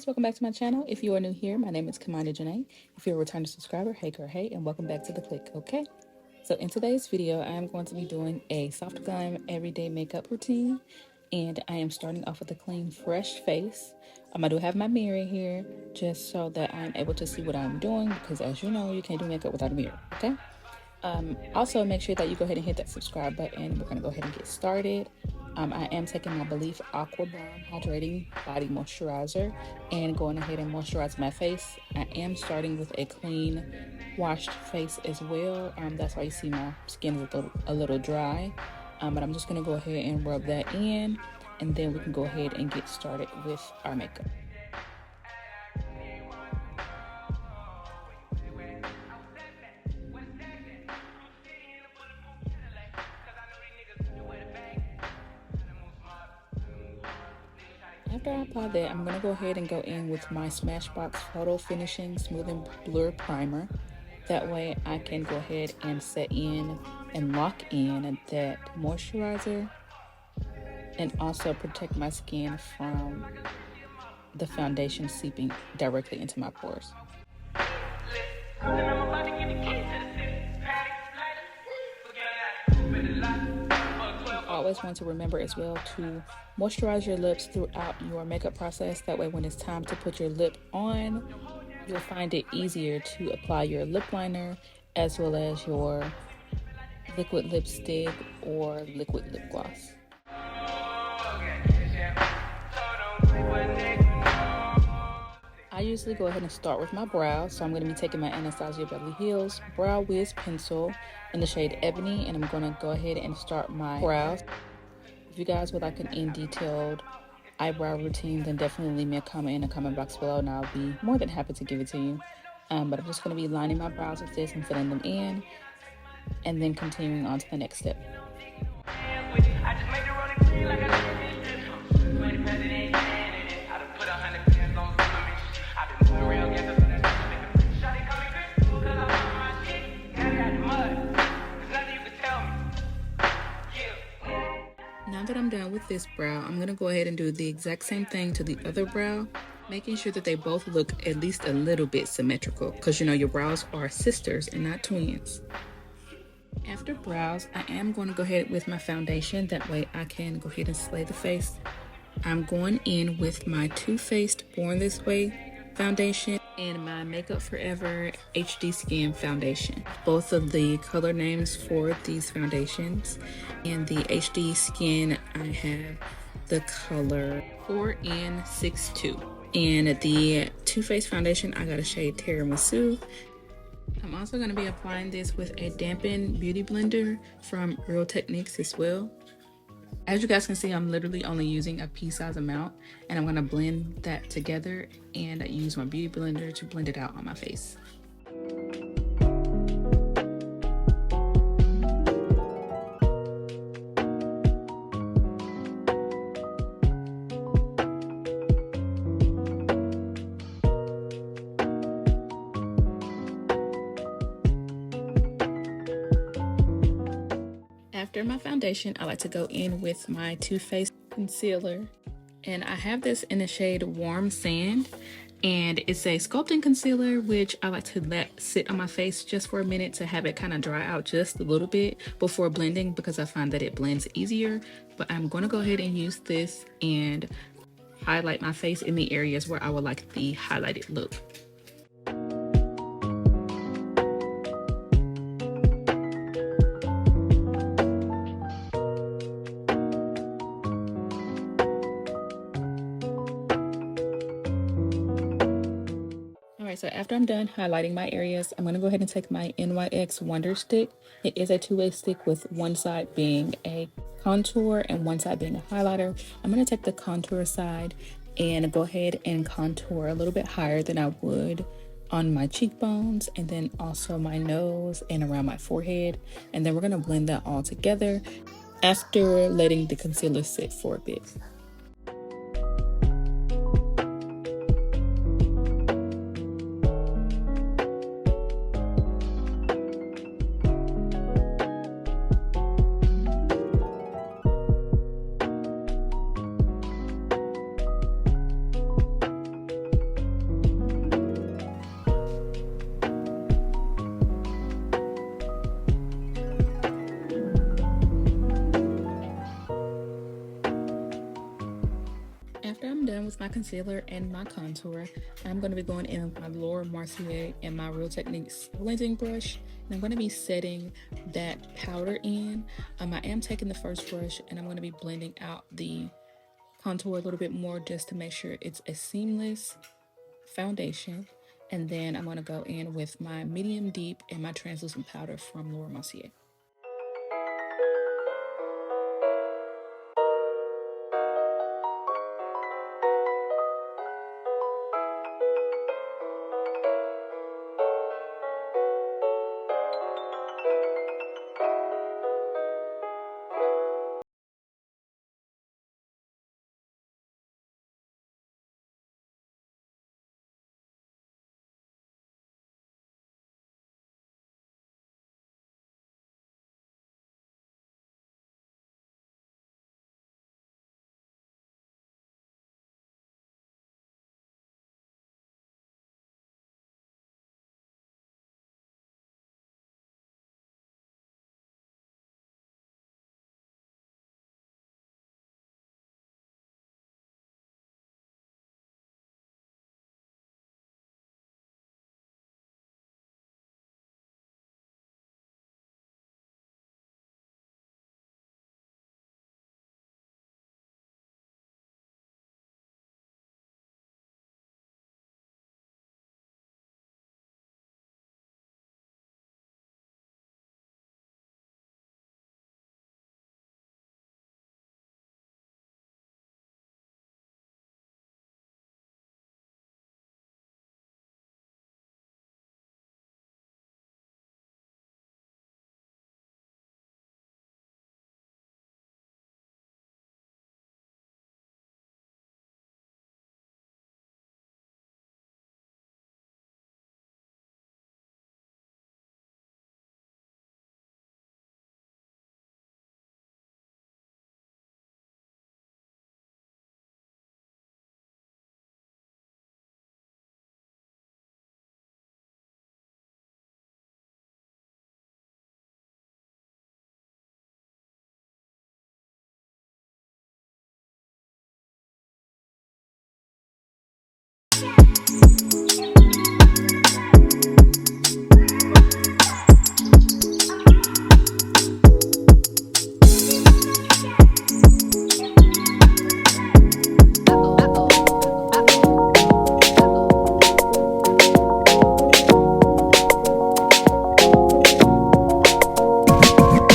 guys, welcome back to my channel. If you are new here, my name is 𝐿𝐴𝐷𝐬𝐿. If you're a returning subscriber, hey girl, hey, and welcome back to the click. Okay, so in today's video I am going to be doing a soft glam everyday makeup routine, and I am starting off with a clean fresh face. I do have my mirror here just so that I'm able to see what I'm doing, because as you know, you can't do makeup without a mirror. Okay, also make sure that you go ahead and hit that subscribe button. We're going to go ahead and get started. I am taking my Belif Aqua Hydrating Body Moisturizer and going ahead and moisturize my face. I am starting with a clean washed face as well. That's why you see my skin is a little dry, but I'm just going to go ahead and rub that in, and then we can go ahead and get started with our makeup. After I apply that, I'm going to go ahead and go in with my Smashbox Photo Finishing Smoothing Blur Primer. That way I can go ahead and set in and lock in that moisturizer and also protect my skin from the foundation seeping directly into my pores. Always want to remember as well to moisturize your lips throughout your makeup process. That way when it's time to put your lip on, you'll find it easier to apply your lip liner as well as your liquid lipstick or liquid lip gloss. I usually go ahead and start with my brow, so I'm going to be taking my Anastasia Beverly Hills Brow Wiz pencil in the shade Ebony, and I'm going to go ahead and start my brows. If you guys would like an in-detailed eyebrow routine, then definitely leave me a comment in the comment box below, and I'll be more than happy to give it to you. But I'm just going to be lining my brows with this and filling them in, and then continuing on to the next step. Now that I'm done with this brow, I'm going to go ahead and do the exact same thing to the other brow, making sure that they both look at least a little bit symmetrical, because you know your brows are sisters and not twins. After brows, I am going to go ahead with my foundation. That way I can go ahead and slay the face. I'm going in with my Too Faced Born This Way foundation and my Makeup Forever HD Skin foundation. Both of the color names for these foundations. In the HD Skin, I have the color 4N62. And the Too Faced foundation, I got a shade Tiramisu. I'm also going to be applying this with a dampened beauty blender from Real Techniques as well. As you guys can see, I'm literally only using a pea-size amount, and I'm going to blend that together and use my beauty blender to blend it out on my face. After my foundation, I like to go in with my Too Faced concealer, and I have this in the shade Warm Sand, and it's a sculpting concealer which I like to let sit on my face just for a minute to have it kind of dry out just a little bit before blending, because I find that it blends easier. But I'm going to go ahead and use this and highlight my face in the areas where I would like the highlighted look. So after I'm done highlighting my areas, I'm going to go ahead and take my NYX Wonder Stick. It is a two-way stick with one side being a contour and one side being a highlighter. I'm going to take the contour side and go ahead and contour a little bit higher than I would on my cheekbones, and then also my nose and around my forehead. And then we're going to blend that all together after letting the concealer sit for a bit. concealer and my contour. I'm going to be going in with my Laura Mercier and my Real Techniques blending brush. And I'm going to be setting that powder in. I am taking the first brush and I'm going to be blending out the contour a little bit more just to make sure it's a seamless foundation. And then I'm going to go in with my medium deep and my translucent powder from Laura Mercier.